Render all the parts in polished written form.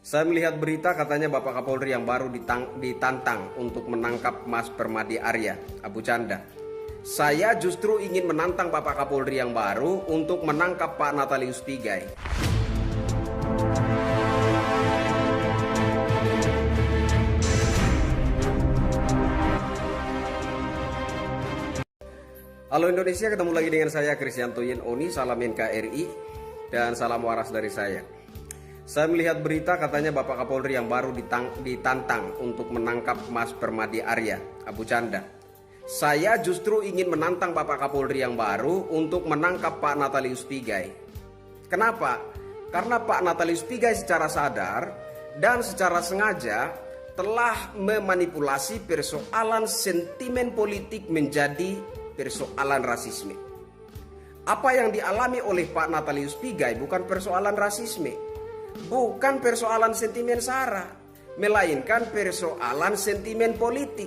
Saya melihat berita katanya Bapak Kapolri yang baru ditantang untuk menangkap Mas Permadi Arya, Abu Canda. Saya justru ingin menantang Bapak Kapolri yang baru untuk menangkap Pak Natalius Pigai. Halo Indonesia, ketemu lagi dengan saya Kristianto Yen Oni, salam NKRI dan salam waras dari saya. Saya melihat berita katanya Bapak Kapolri yang baru ditantang untuk menangkap Mas Permadi Arya, Abu Canda. Saya justru ingin menantang Bapak Kapolri yang baru untuk menangkap Pak Natalius Pigai. Kenapa? Karena Pak Natalius Pigai secara sadar dan secara sengaja telah memanipulasi persoalan sentimen politik menjadi persoalan rasisme. Apa yang dialami oleh Pak Natalius Pigai bukan persoalan rasisme, bukan persoalan sentimen sara, melainkan persoalan sentimen politik.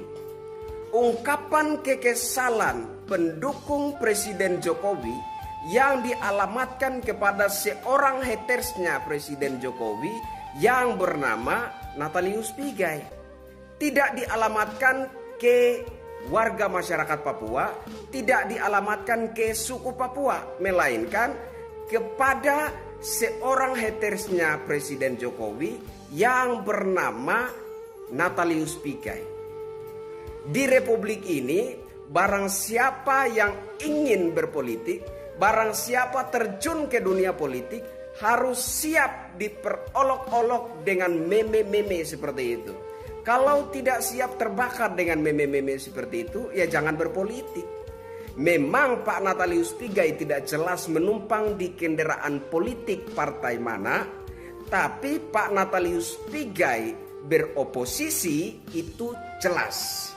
Ungkapan kekesalan pendukung Presiden Jokowi yang dialamatkan kepada seorang hatersnya Presiden Jokowi yang bernama Natalius Pigai. Tidak dialamatkan ke warga masyarakat Papua, tidak dialamatkan ke suku Papua, melainkan kepada seorang hatersnya Presiden Jokowi yang bernama Natalius Pigai. Di republik ini, barang siapa yang ingin berpolitik, barang siapa terjun ke dunia politik, harus siap diperolok-olok dengan meme-meme seperti itu. Kalau tidak siap terbakar dengan meme-meme seperti itu, ya jangan berpolitik. Memang Pak Natalius Pigai tidak jelas menumpang di kendaraan politik partai mana, tapi Pak Natalius Pigai beroposisi itu jelas.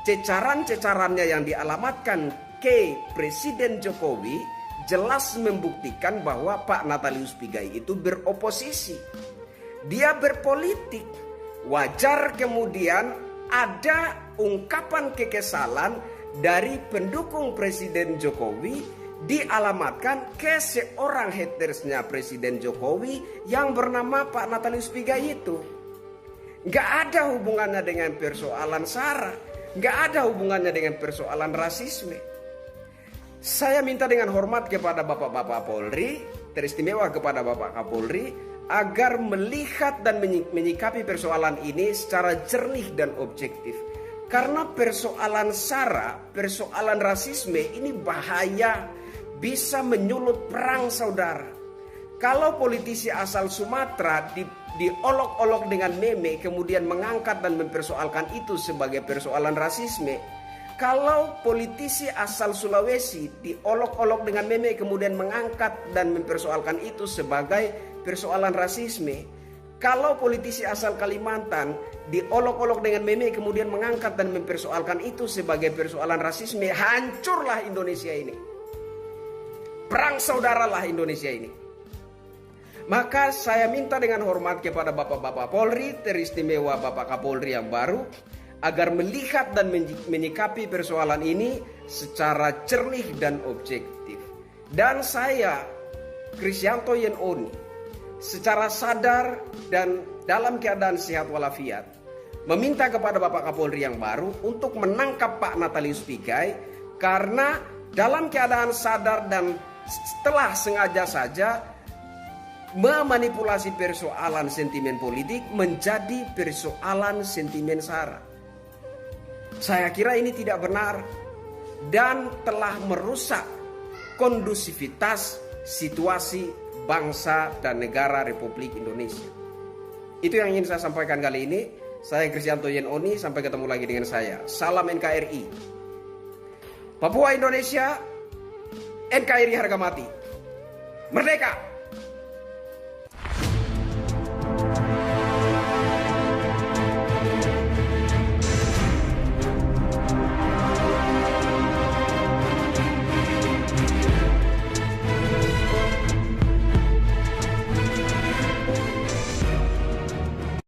Cecaran-cecarannya yang dialamatkan ke Presiden Jokowi jelas membuktikan bahwa Pak Natalius Pigai itu beroposisi. Dia berpolitik. Wajar kemudian ada ungkapan kekesalan dari pendukung Presiden Jokowi dialamatkan ke seorang hatersnya Presiden Jokowi yang bernama Pak Natalius Pigai itu. Gak ada hubungannya dengan persoalan sara, gak ada hubungannya dengan persoalan rasisme. Saya minta dengan hormat kepada Bapak-Bapak Polri, teristimewa kepada Bapak Kapolri, agar melihat dan menyikapi persoalan ini secara jernih dan objektif. Karena persoalan sara, persoalan rasisme ini bahaya, bisa menyulut perang saudara. Kalau politisi asal Sumatera diolok-olok dengan meme kemudian mengangkat dan mempersoalkan itu sebagai persoalan rasisme, kalau politisi asal Sulawesi diolok-olok dengan meme kemudian mengangkat dan mempersoalkan itu sebagai persoalan rasisme, kalau politisi asal Kalimantan diolok-olok dengan meme kemudian mengangkat dan mempersoalkan itu sebagai persoalan rasisme, hancurlah Indonesia ini. Perang saudaralah Indonesia ini. Maka saya minta dengan hormat kepada Bapak-Bapak Polri, teristimewa Bapak Kapolri yang baru, agar melihat dan menyikapi persoalan ini secara jernih dan objektif. Dan saya, Kristianto Yen Oni, secara sadar dan dalam keadaan sehat walafiat, meminta kepada Bapak Kapolri yang baru untuk menangkap Pak Natalius Pigai, karena dalam keadaan sadar dan setelah sengaja saja memanipulasi persoalan sentimen politik menjadi persoalan sentimen sara. Saya kira ini tidak benar dan telah merusak kondusivitas situasi bangsa dan negara Republik Indonesia. Itu yang ingin saya sampaikan kali ini. Saya Kristianto Yen Oni, sampai ketemu lagi dengan saya. Salam NKRI. Papua Indonesia, NKRI harga mati. Merdeka!